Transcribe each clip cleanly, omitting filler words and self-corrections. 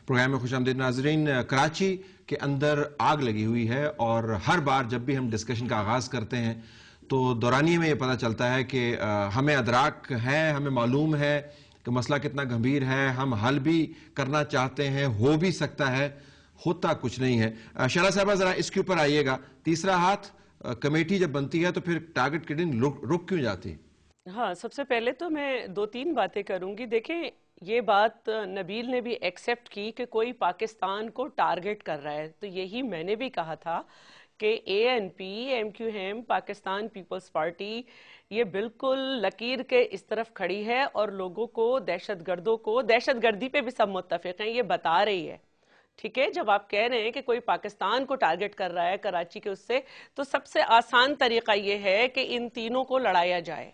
Programme میں خوش آمدید ناظرین. کراچی کے اندر آگ لگی ہوئی ہے اور ہر بار جب بھی ہم ڈسکشن کا آغاز کرتے ہیں تو دورانیے میں یہ پتہ چلتا ہے کہ ہمیں ادراک ہے, ہمیں معلوم ہے کہ مسئلہ کتنا گھمبیر ہے, ہم حل بھی کرنا چاہتے ہیں, ہو بھی سکتا ہے, ہوتا کچھ نہیں ہے. شعلہ صاحبہ ذرا اس کے اوپر آئیے گا. تیسرا ہاتھ کمیٹی جب بنتی ہے تو پھر ٹارگٹ کلنگ رک کیوں جاتی ہے؟ ہاں, سب سے پہلے تو میں 2-3 باتیں کروں گی. دیکھیں, یہ بات نبیل نے بھی ایکسیپٹ کی کہ کوئی پاکستان کو ٹارگٹ کر رہا ہے, تو یہی میں نے بھی کہا تھا کہ ANP, MQM, Pakistan Peoples Party یہ بالکل لکیر کے اس طرف کھڑی ہے اور لوگوں کو, دہشت گردوں کو, دہشت گردی پہ بھی سب متفق ہیں, یہ بتا رہی ہے. ٹھیک ہے, جب آپ کہہ رہے ہیں کہ کوئی پاکستان کو ٹارگٹ کر رہا ہے کراچی کے اس سے, تو سب سے آسان طریقہ یہ ہے کہ ان تینوں کو لڑایا جائے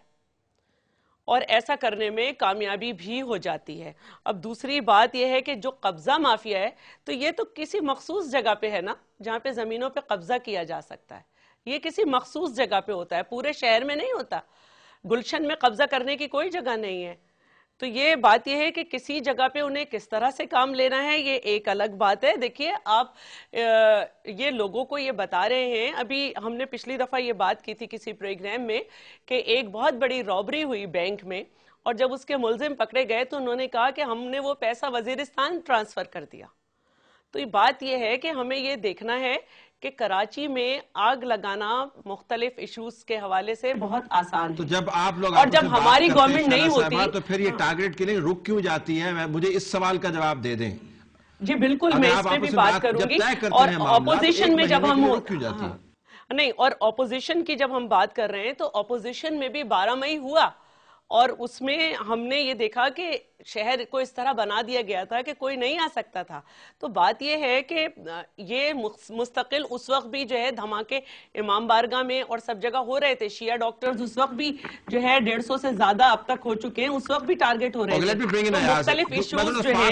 اور ایسا کرنے میں کامیابی بھی ہو جاتی ہے. اب دوسری بات یہ ہے کہ جو قبضہ مافیا ہے تو یہ تو کسی مخصوص جگہ پہ ہے نا, جہاں پہ زمینوں پہ قبضہ کیا جا سکتا ہے. یہ کسی مخصوص جگہ پہ ہوتا ہے, پورے شہر میں نہیں ہوتا. گلشن میں قبضہ کرنے کی کوئی جگہ نہیں ہے. تو یہ بات یہ ہے کہ کسی جگہ پہ انہیں کس طرح سے کام لینا ہے, یہ ایک الگ بات ہے. دیکھیے, آپ یہ لوگوں کو یہ بتا رہے ہیں, ابھی ہم نے پچھلی دفعہ یہ بات کی تھی کسی پروگرام میں کہ ایک بہت بڑی رابری ہوئی بینک میں, اور جب اس کے ملزم پکڑے گئے تو انہوں نے کہا کہ ہم نے وہ پیسہ وزیرستان ٹرانسفر کر دیا. تو یہ بات یہ ہے کہ ہمیں یہ دیکھنا ہے کہ کراچی میں آگ لگانا مختلف ایشوز کے حوالے سے بہت آسان تو جب آپ لوگ اور جب ہماری گورنمنٹ نہیں ہوتی تو پھر یہ ٹارگٹ کلنگ رک کیوں جاتی ہے؟ مجھے اس سوال کا جواب دے دیں. جی بالکل, میں اس پہ بھی بات کروں گی. اور اپوزیشن میں جب ہم نہیں, اور اپوزیشن کی جب ہم بات کر رہے ہیں تو اپوزیشن میں بھی 12 مئی ہوا, اور اس میں ہم نے یہ دیکھا کہ شہر کو اس طرح بنا دیا گیا تھا کہ کوئی نہیں آ سکتا تھا. تو بات یہ ہے کہ یہ مستقل اس وقت بھی جو ہے دھماکے امام بارگاہ میں اور سب جگہ ہو رہے تھے. شیعہ ڈاکٹرز اس وقت بھی جو ہے 150 سے زیادہ اب تک ہو چکے ہیں, اس وقت بھی ٹارگٹ ہو رہے تھے. مختلف ایشوز جو ہے.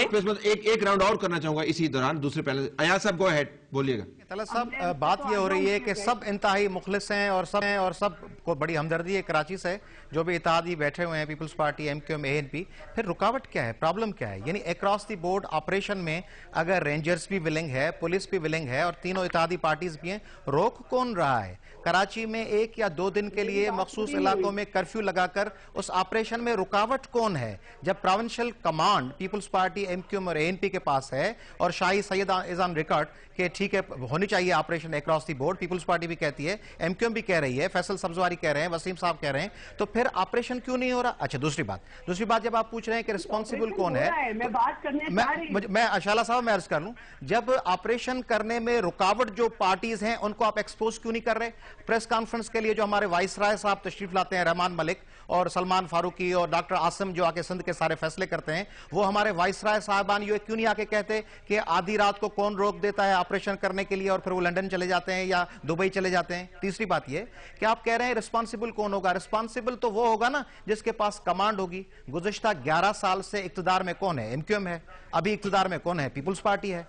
ایک راؤنڈ اور کرنا چاہوں گا اسی دوران دوسرے پہلے. ایاز صاحب گو ہیڈ, بولیے گا. طلعت صاحب, بات یہ ہو رہی ہے کہ سب انتہائی مخلص ہیں اور سب کو بڑی ہمدردی ہے کراچی سے, جو بھی اتحادی بیٹھے ہوئے ہیں, پیپلز پارٹی, MQM, ANP. پھر رکاوٹ کیا ہے, پرابلم کیا ہے؟ یعنی اکراس دی بورڈ آپریشن میں اگر رینجرز بھی ولنگ ہے, پولیس بھی ولنگ ہے اور تینوں اتحادی پارٹیز بھی ہیں, روک کون رہا ہے؟ کراچی میں 1 یا 2 دن کے لیے مخصوص علاقوں میں کرفیو لگا کر اس آپریشن میں رکاوٹ کون ہے؟ جب provincial command Peoples Party, MQM اور ANP کے پاس ہے اور شاہی سید اعظم ریکارڈ کہ ٹھیک ہے ہونی چاہیے operation across the board, Peoples Party بھی کہتی ہے, MQM بھی کہہ رہی ہے, فیصل سبزواری کہہ رہے ہیں, وسیم صاحب کہہ رہے ہیں, تو پھر آپریشن کیوں نہیں ہو رہا؟ اچھا, دوسری بات جب آپ پوچھ رہے ہیں کہ ریسپانسیبل کون ہے, میں شعلہ صاحب میں عرض کر لوں, جب آپریشن کرنے میں رکاوٹ جو پارٹیز ہیں ان کو آپ ایکسپوز کیوں نہیں کر رہے؟ پریس کانفرنس کے لیے جو ہمارے وائس رائے صاحب تشریف لاتے ہیں, رحمان ملک اور سلمان فاروقی اور ڈاکٹر عاصم جو آکے سندھ کے سارے فیصلے کرتے ہیں, وہ ہمارے وائس رائے صاحبان یہ کیوں نہیں آکے کہتے کہ آدھی رات کو کون روک دیتا ہے آپریشن کرنے کے لیے اور پھر وہ لنڈن چلے جاتے ہیں یا دبئی چلے جاتے ہیں؟ تیسری بات یہ کہ آپ کہہ رہے ہیں ریسپانسیبل کون ہوگا. ریسپانسیبل تو وہ ہوگا نا جس کے پاس کمانڈ ہوگی. گزشتہ 11 سال سے اقتدار میں کون ہے؟ MQM ہے. ابھی اقتدار میں کون ہے؟ پیپلز پارٹی ہے.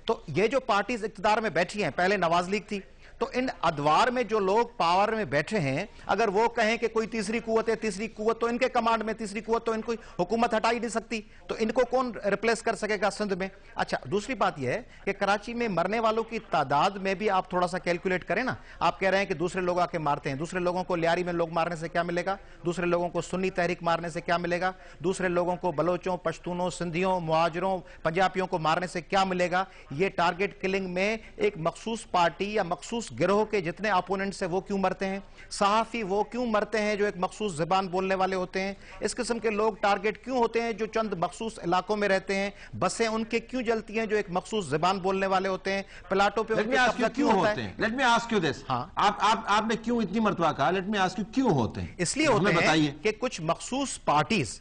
تو یہ جو پارٹیز اقتدار میں بیٹھی ہیں, پہلے نواز لیگ تھی, تو ان ادوار میں جو لوگ پاور میں بیٹھے ہیں اگر وہ کہیں کہ کوئی تیسری قوت ہے, تیسری قوت تو ان کے کمانڈ میں, تیسری قوت تو ان کو حکومت ہٹا ہی نہیں سکتی, تو ان کو کون ریپلیس کر سکے گا سندھ میں؟ اچھا, دوسری بات یہ ہے کہ کراچی میں مرنے والوں کی تعداد میں بھی آپ تھوڑا سا کیلکولیٹ کریں نا. آپ کہہ رہے ہیں کہ دوسرے لوگ آ کے مارتے ہیں, دوسرے لوگوں کو لیاری میں لوگ مارنے سے کیا ملے گا؟ دوسرے لوگوں کو سنی تحریک مارنے سے کیا ملے گا؟ دوسرے لوگوں کو بلوچوں, پشتونوں, سندھیوں, مہاجروں, پنجابیوں کو مارنے سے کیا ملے گا؟ یہ ٹارگٹ کلنگ میں ایک مخصوص پارٹی یا مخصوص گروہ کے جتنے اپوننٹ سے وہ کیوں مرتے ہیں؟ صحافی وہ کیوں مرتے ہیں جو ایک مخصوص زبان بولنے والے ہوتے ہیں؟ اس قسم کے لوگ ٹارگٹ کیوں ہوتے ہیں جو چند مخصوص علاقوں میں رہتے ہیں؟ بسیں ان کے کیوں جلتی ہیں جو ایک مخصوص زبان بولنے والے ہوتے ہیں؟ پلاٹوں پہ ان کے قبضہ کیوں ہوتا ہے؟ Let me ask you this. آپ نے کیوں اتنی مرتبہ کہا لیٹ می آسک یو کیوں ہوتے ہیں؟ اس لیے ہوتے ہیں کہ کچھ مخصوص پارٹیز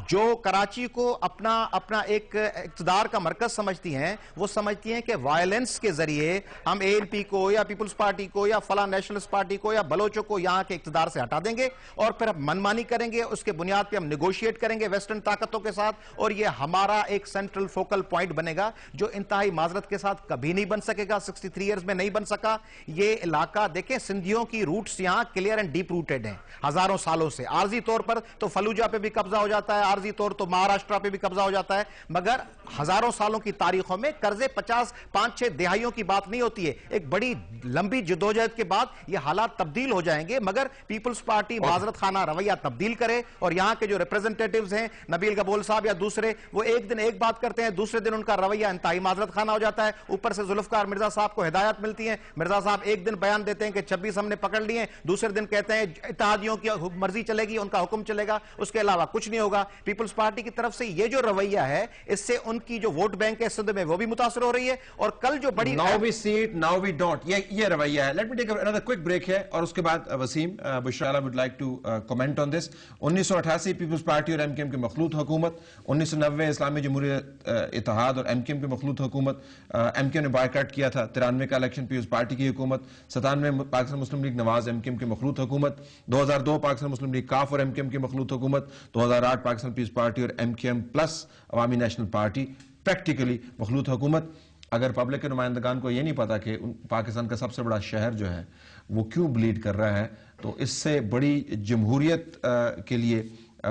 جو کراچی کو اپنا ایک اقتدار کا مرکز سمجھتی ہیں, وہ سمجھتی ہیں کہ وائلنس کے ذریعے ہم ANP کو یا پیپلز پارٹی کو یا فلاں نیشنلسٹ پارٹی کو یا بلوچوں کو یہاں کے اقتدار سے ہٹا دیں گے اور پھر ہم منمانی کریں گے, اس کے بنیاد پہ ہم نیگوشیٹ کریں گے ویسٹرن طاقتوں کے ساتھ, اور یہ ہمارا ایک سینٹرل فوکل پوائنٹ بنے گا جو انتہائی معذرت کے ساتھ کبھی نہیں بن سکے گا. 63 ایئرز میں نہیں بن سکا. یہ علاقہ دیکھیں, سندھیوں کی روٹس یہاں کلیئر اینڈ ڈیپ روٹڈ ہیں ہزاروں سالوں سے. عارضی طور پر تو فلوجہ پہ بھی قبضہ ہو جاتا ہے, عارضی طور تو مہاراشٹرا پہ بھی قبضہ ہو جاتا ہے، مگر ہزاروں سالوں کی تاریخوں میں قرضے 5-6 دہائیوں کی بات نہیں ہوتی ہے. ایک بڑی لمبی جدوجہد کے بعد یہ حالات تبدیل ہو جائیں گے، مگر پیپلز پارٹی معذرت خانہ رویہ تبدیل کرے. اور یہاں کے جو ریپریزنٹیٹیوز ہیں نبیل گبول صاحب یا دوسرے، وہ ایک دن ایک بات کرتے ہیں، دوسرے دن ان کا رویہ انتہائی معذرت خانہ ہو جاتا ہے. اوپر سے ذوالفقار مرزا صاحب کو ہدایات ملتی ہیں، مرزا صاحب ایک دن بیان دیتے ہیں کہ 26 ہم نے پکڑ لیے ہیں، دوسرے دن کہتے ہیں اتحادیوں کی مرضی چلے گی، ان کا حکم چلے گا، اس کے علاوہ کچھ نہیں ہوگا. پیپلز پارٹی کی طرف سے یہ جو رویہ ہے، اس سے ان کی جو ووٹ بینک ہے سندھ میں وہ بھی متاثر ہو رہی ہے. اور کل جو بڑی Now we see it, now we don't. یہ رویہ ہے. Let me take another quick break ہے اور اس کے بعد وسیم بشرا would like to comment on this. 1988 Peoples Party اور ایم کیو ایم کی مخلوط حکومت، 1990 اسلامی جمہوریت اتحاد اور ایم کیو ایم کی مخلوط حکومت، ایم کیو ایم نے بائیکاٹ کیا تھا. 93 کا الیکشن پیپلز پارٹی کی حکومت، 97 پاکستان مسلم لیگ نواز ایم کیو ایم کی مخلوط حکومت، 2002 پاکستان مسلم لیگ کاف اور ایم کیو ایم کی مخلوط حکومت، 2008 پاکستان پیپلز پارٹی اور ایم کیو ایم پلس عوامی نیشنل پارٹی پریکٹیکلی مخلوط حکومت. اگر پبلک کے نمائندگان کو یہ نہیں پتا کہ پاکستان کا سب سے بڑا شہر جو ہے وہ کیوں بلیڈ کر رہا ہے، تو اس سے بڑی جمہوریت کے لیے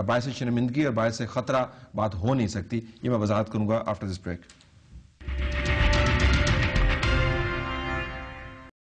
باعث شرمندگی اور باعث خطرہ بات ہو نہیں سکتی. یہ میں وضاحت کروں گا آفٹر دس بریک.